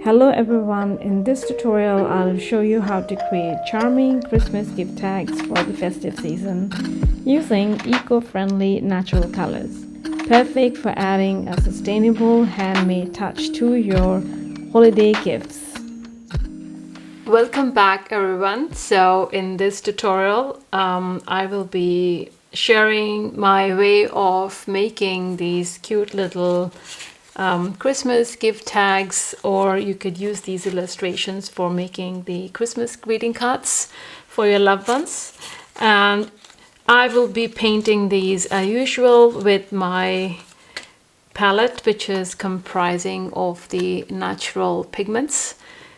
Hello everyone, in this tutorial I'll show you how to create charming Christmas gift tags for the festive season using eco-friendly natural colors. Perfect for adding a sustainable handmade touch to your holiday gifts. Welcome back everyone. So in this tutorial I will be sharing my way of making these cute little Christmas gift tags, or you could use these illustrations for making the Christmas greeting cards for your loved ones. And I will be painting these as usual with my palette, which is comprising of the natural pigments.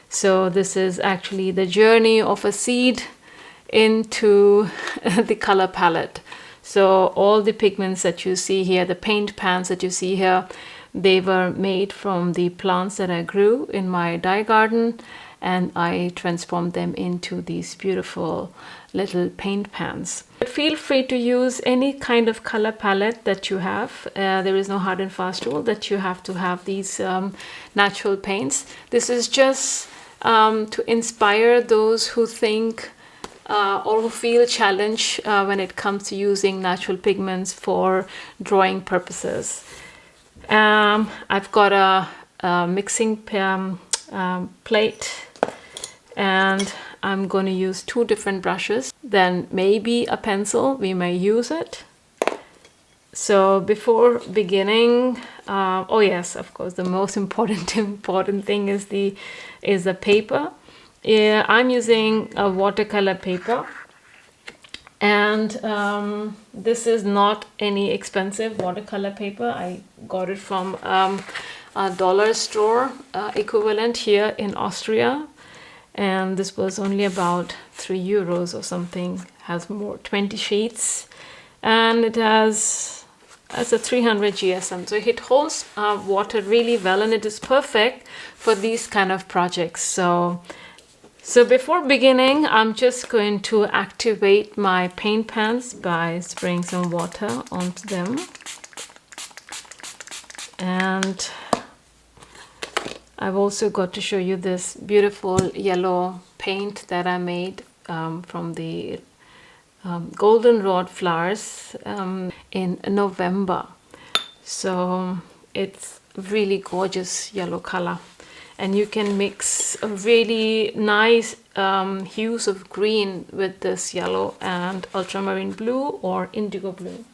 So this is actually the journey of a seed into the color palette. So all the pigments that you see here, the paint pans that you see here, they were made from the plants that I grew in my dye garden, and I transformed them into these beautiful little paint pans. But feel free to use any kind of color palette that you have. There is no hard and fast rule that you have to have these natural paints. This is just to inspire those who think or who feel challenged when it comes to using natural pigments for drawing purposes. I've got a mixing plate, and I'm going to use two different brushes. Then maybe a pencil, we may use it. So before beginning, oh yes, of course, the most important thing is the paper. I'm using a watercolor paper, and this is not any expensive watercolor paper. I got it from a dollar store equivalent here in Austria, and this was only about €3 or something. Has more 20 sheets, and it has a 300 GSM, so it holds water really well, and it is perfect for these kind of projects. So before beginning, I'm just going to activate my paint pans by spraying some water onto them. And I've also got to show you this beautiful yellow paint that I made from the goldenrod flowers in November. So it's really gorgeous yellow color. And you can mix a really nice hues of green with this yellow and ultramarine blue or indigo blue.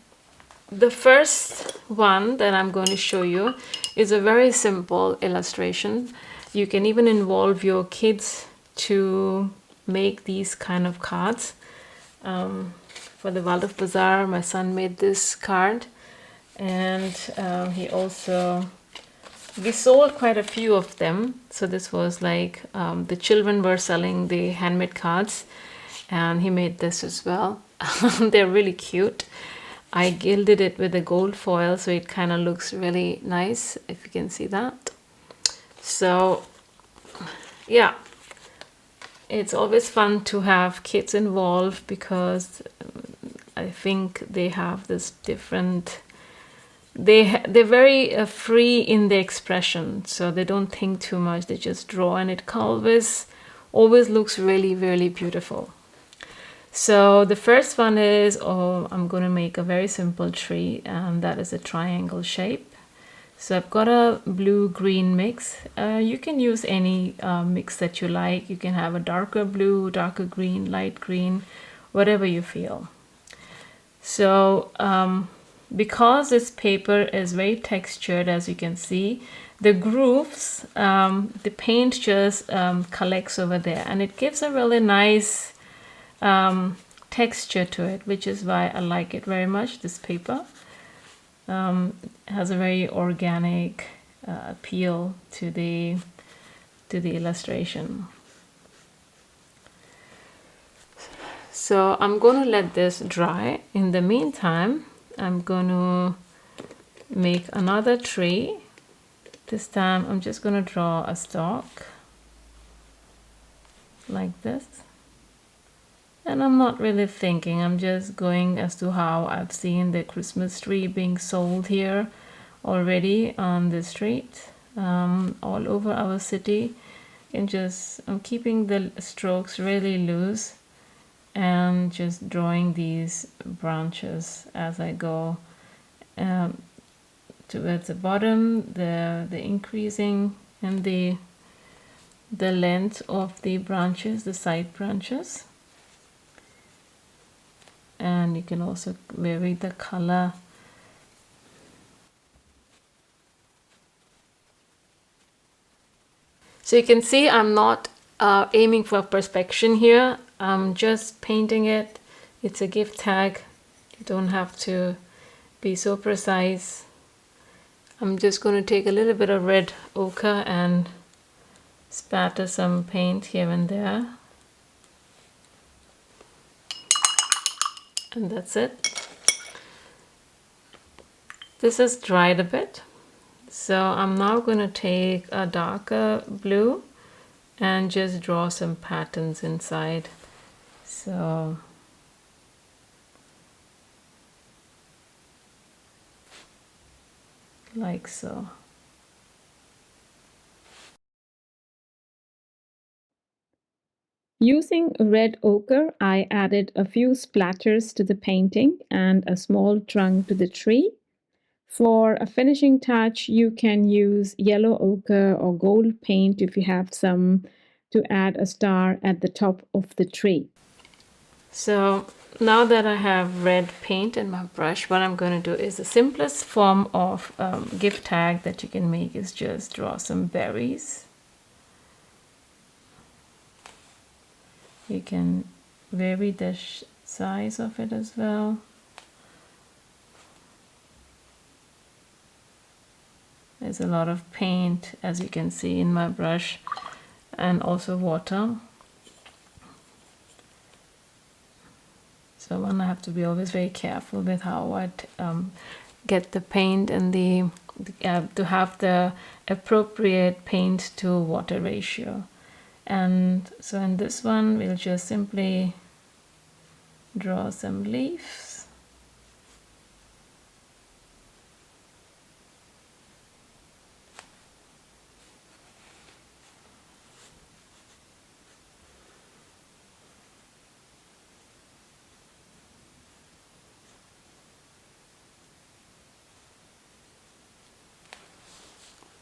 The first one that I'm going to show you is a very simple illustration. You can even involve your kids to make these kind of cards. For the Waldorf Bazaar, my son made this card, and we sold quite a few of them. So this was like the children were selling the handmade cards, and he made this as well. They're really cute. I gilded it with a gold foil, so it kind of looks really nice, if you can see that. So yeah, it's always fun to have kids involved, because I think they have this different, they're very free in their expression, so they don't think too much, they just draw, and it always looks really, really beautiful. So the first one is, I'm going to make a very simple tree, and that is a triangle shape. So I've got a blue-green mix. You can use any mix that you like. You can have a darker blue, darker green, light green, whatever you feel. So because this paper is very textured, as you can see, the grooves, the paint just collects over there, and it gives a really nice texture to it, which is why I like it very much. This paper has a very organic appeal to the illustration. So I'm going to let this dry. In the meantime, I'm going to make another tree. This time I'm just going to draw a stalk like this. And I'm not really thinking, I'm just going as to how I've seen the Christmas tree being sold here already on the street. all over our city. And just I'm keeping the strokes really loose and just drawing these branches as I go towards the bottom, the increasing in the length of the branches, the side branches. And you can also vary the color. So you can see I'm not aiming for perfection here. I'm just painting it. It's a gift tag. You don't have to be so precise. I'm just going to take a little bit of red ochre and spatter some paint here and there. And that's it. This has dried a bit. So I'm now going to take a darker blue and just draw some patterns inside. So like so. Using red ochre, I added a few splatters to the painting and a small trunk to the tree. For a finishing touch, you can use yellow ochre or gold paint if you have some to add a star at the top of the tree. So now that I have red paint in my brush, what I'm going to do is the simplest form of gift tag that you can make is just draw some berries. You can vary the size of it as well. There's a lot of paint, as you can see in my brush, and also water. So one I have to be always very careful with how I get the paint and to have the appropriate paint to water ratio. And so in this one we'll just simply draw some leaves.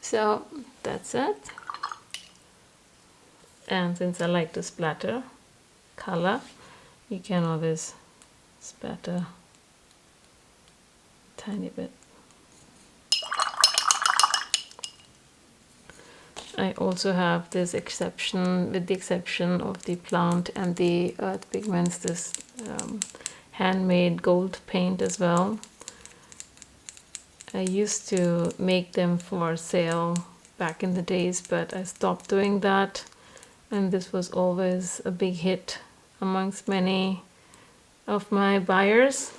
So that's it. And since I like to splatter color, you can always spatter a tiny bit. I also have this exception, with the exception of the plant and the earth pigments, this handmade gold paint as well. I used to make them for sale back in the days, but I stopped doing that, and this was always a big hit amongst many of my buyers.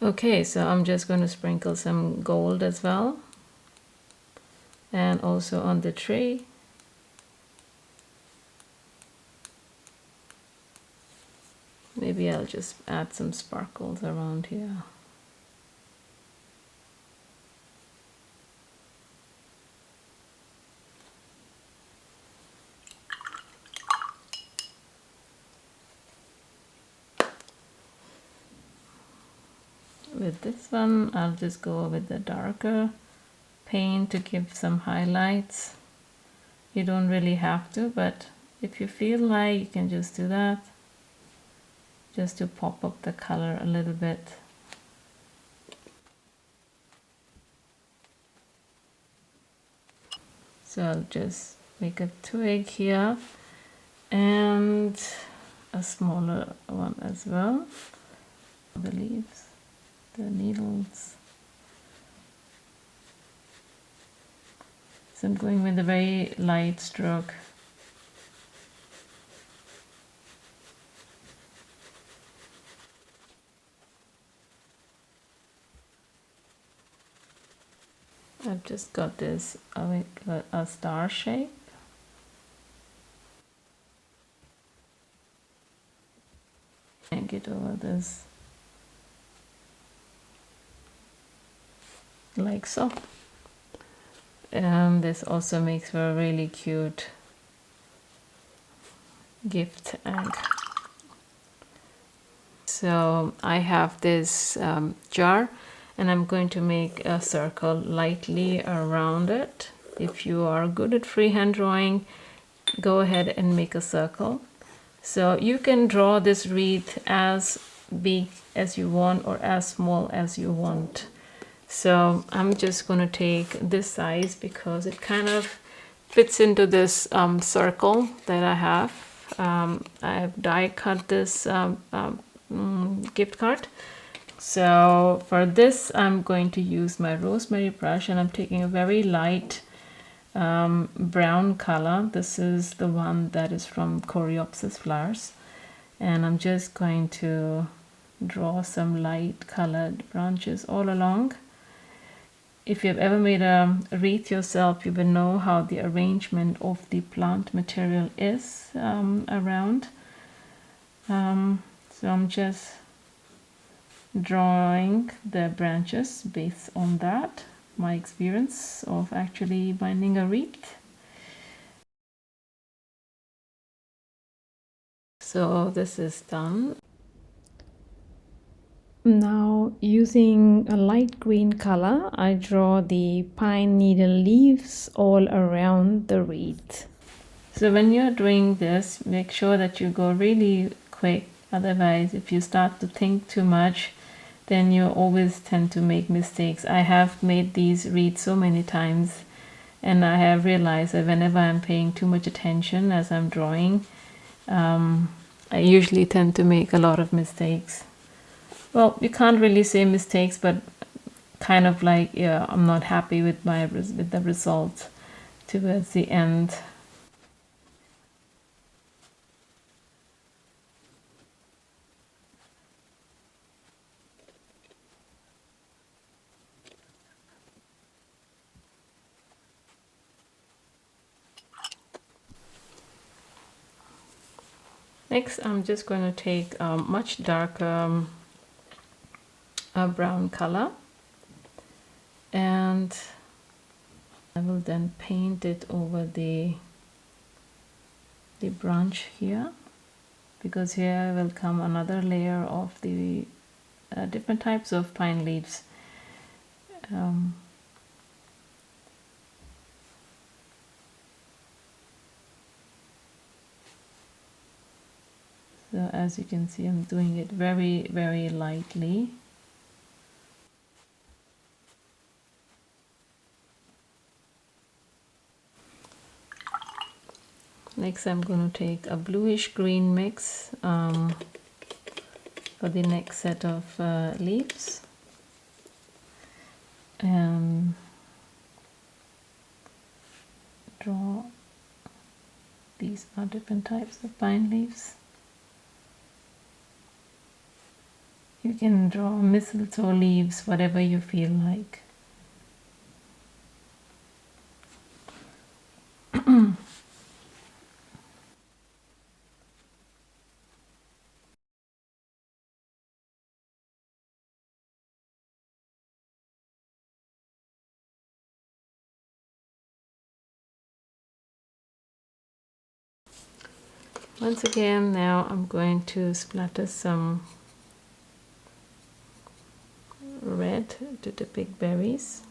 Okay, so I'm just going to sprinkle some gold as well, and also on the tree. Maybe I'll just add some sparkles around here. With this one, I'll just go with the darker paint to give some highlights. You don't really have to, but if you feel like, you can just do that, just to pop up the color a little bit. So I'll just make a twig here and a smaller one as well. The leaves, the needles. So I'm going with a very light stroke. I've just got this a star shape. And get over this like so. And this also makes for a really cute gift egg. So I have this jar, and I'm going to make a circle lightly around it. If you are good at freehand drawing, go ahead and make a circle. So you can draw this wreath as big as you want or as small as you want. So I'm just going to take this size because it kind of fits into this circle that I have. I have die cut this gift card. So for this, I'm going to use my rosemary brush, and I'm taking a very light brown color. This is the one that is from Coreopsis flowers, and I'm just going to draw some light colored branches all along. If you've ever made a wreath yourself, you will know how the arrangement of the plant material is around. So I'm just drawing the branches based on that, my experience of actually binding a wreath. So this is done. Now, using a light green color, I draw the pine needle leaves all around the wreath. So when you're doing this, make sure that you go really quick. Otherwise, if you start to think too much, then you always tend to make mistakes. I have made these wreaths so many times, and I have realized that whenever I'm paying too much attention as I'm drawing, I usually tend to make a lot of mistakes. Well, you can't really say mistakes, but kind of like, yeah, I'm not happy with the result towards the end. Next, I'm just going to take a much darker brown color, and I will then paint it over the branch here, because here will come another layer of the different types of pine leaves. So as you can see, I'm doing it very, very lightly. Next, I'm going to take a bluish green mix for the next set of leaves, and draw. These are different types of pine leaves. You can draw mistletoe leaves, whatever you feel like. Once again, now I'm going to splatter some red to depict berries.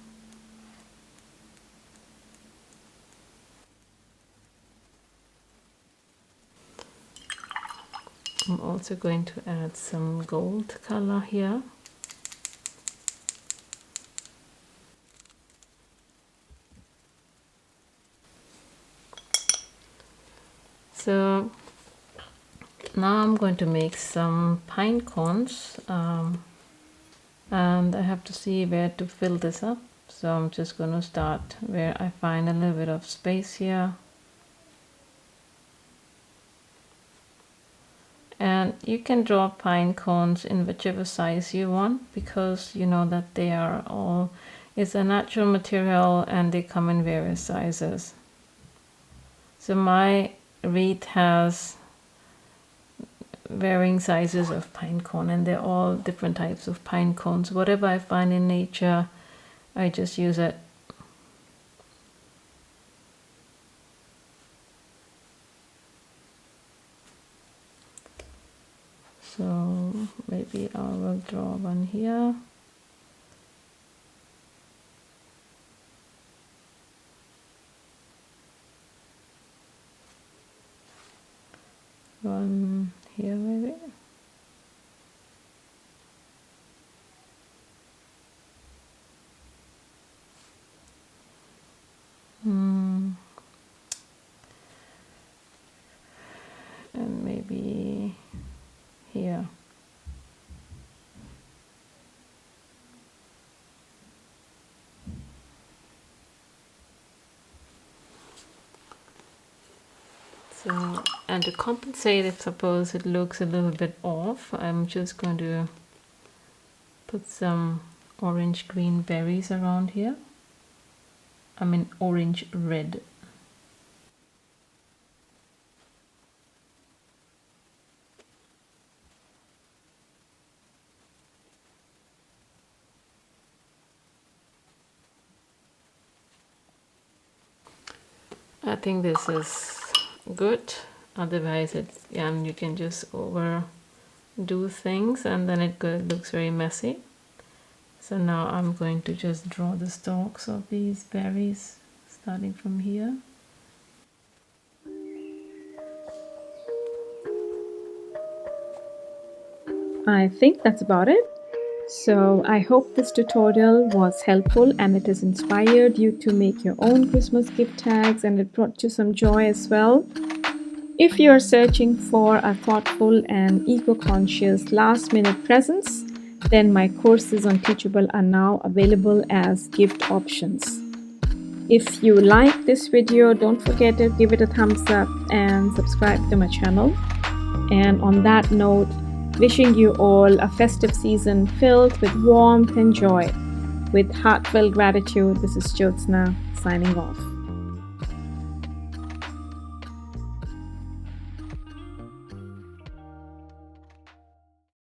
I'm also going to add some gold color here. So now I'm going to make some pine cones, and I have to see where to fill this up. So I'm just going to start where I find a little bit of space here. And you can draw pine cones in whichever size you want, because you know that they are all, it's a natural material and they come in various sizes. So my wreath has varying sizes of pine cone, and they're all different types of pine cones. Whatever I find in nature, I just use it. So maybe I will draw one here. One here maybe. And maybe here. So, and to compensate if suppose it looks a little bit off, I'm just going to put some orange green berries around here. I mean orange red. I think this is good. Otherwise it's, yeah, and you can just overdo things and then it looks very messy. So now I'm going to just draw the stalks of these berries starting from here. I think that's about it. So I hope this tutorial was helpful and it has inspired you to make your own Christmas gift tags and it brought you some joy as well. If you are searching for a thoughtful and eco-conscious last-minute presents, then my courses on Teachable are now available as gift options. If you like this video, don't forget to give it a thumbs up and subscribe to my channel. And on that note, wishing you all a festive season filled with warmth and joy. With heartfelt gratitude, this is Jyotsna signing off.